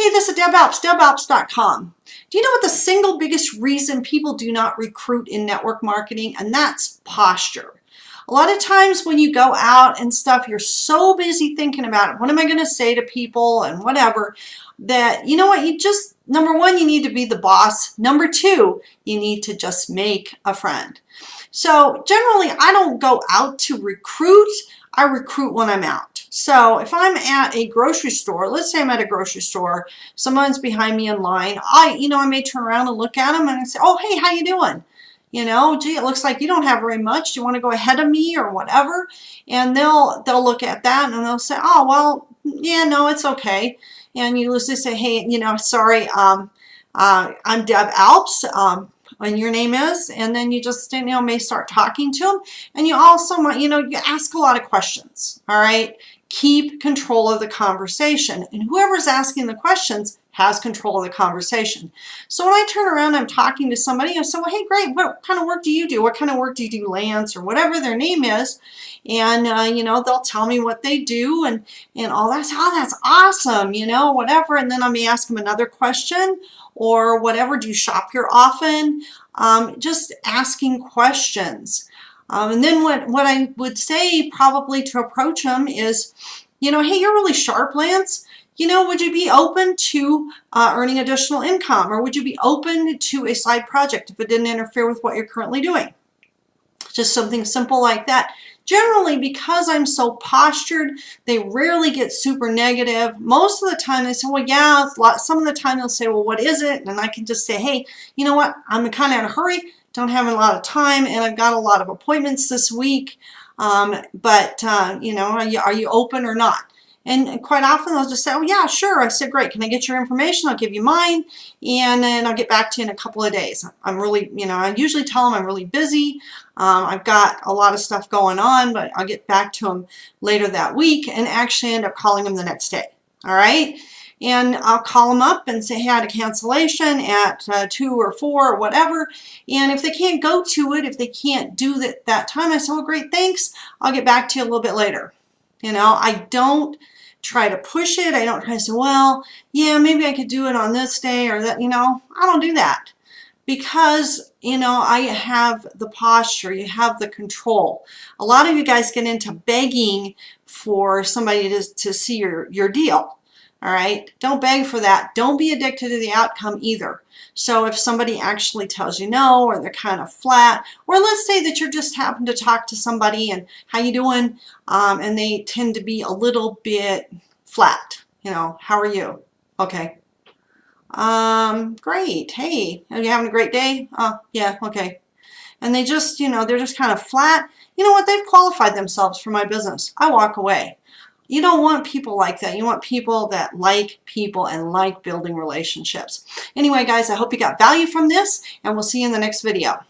Hey, this is Deb Alps, DebAlps.com. Do you know what the single biggest reason people do not recruit in network marketing? And that's posture. A lot of times when you go out and stuff, you're so busy thinking about it. What am I going to say to people and whatever, that, you know what, you just, number one, you need to be the boss. Number two, you need to just make a friend. So generally, I don't go out to recruit. I recruit when I'm out. So if I'm at a grocery store, let's say I'm at a grocery store, someone's behind me in line, I may turn around and look at them and I say, oh, hey, how you doing? Gee, it looks like you don't have very much. Do you want to go ahead of me or whatever? And they'll look at that and they'll say, oh, well, yeah, no, it's okay. And you just say, hey, sorry, I'm Deb Alps. And your name is, and then you just, may start talking to them. And you also might, you ask a lot of questions, all right? Keep control of the conversation. And whoever's asking the questions has control of the conversation. So when I turn around, I'm talking to somebody, I say, well, hey, great, what kind of work do you do? What kind of work do you do, Lance, or whatever their name is? And, they'll tell me what they do and all that. Oh, that's awesome, whatever. And then I may ask them another question or whatever. Do you shop here often? Just asking questions. And then what I would say probably to approach them is, hey, you're really sharp, Lance. Would you be open to earning additional income, or would you be open to a side project if it didn't interfere with what you're currently doing? Just something simple like that. Generally, because I'm so postured, they rarely get super negative. Most of the time they say, well, yeah, some of the time they'll say, well, what is it? And I can just say, hey, you know what? I'm kind of in a hurry, don't have a lot of time, and I've got a lot of appointments this week. Are you open or not? And quite often they'll just say, oh, yeah, sure. I said, great. Can I get your information? I'll give you mine, and then I'll get back to you in a couple of days. I'm really, I usually tell them I'm really busy. I've got a lot of stuff going on, but I'll get back to them later that week and actually end up calling them the next day. All right? And I'll call them up and say, hey, I had a cancellation at 2 or 4 or whatever. And if they can't go to it, if they can't do that time, I say, well, great, thanks. I'll get back to you a little bit later. I don't try to push it. I don't try to say, well, yeah, maybe I could do it on this day or that, I don't do that. Because, I have the posture, you have the control. A lot of you guys get into begging for somebody to see your deal. All right, don't beg for that. Don't be addicted to the outcome either. So if somebody actually tells you no, or they're kind of flat, or let's say that you just happen to talk to somebody and how you doing, and they tend to be a little bit flat. How are you? Okay. Great. Hey, are you having a great day? Yeah, okay. And they just, they're just kind of flat. You know what? They've qualified themselves for my business. I walk away. You don't want people like that. You want people that like people and like building relationships. Anyway, guys, I hope you got value from this, and we'll see you in the next video.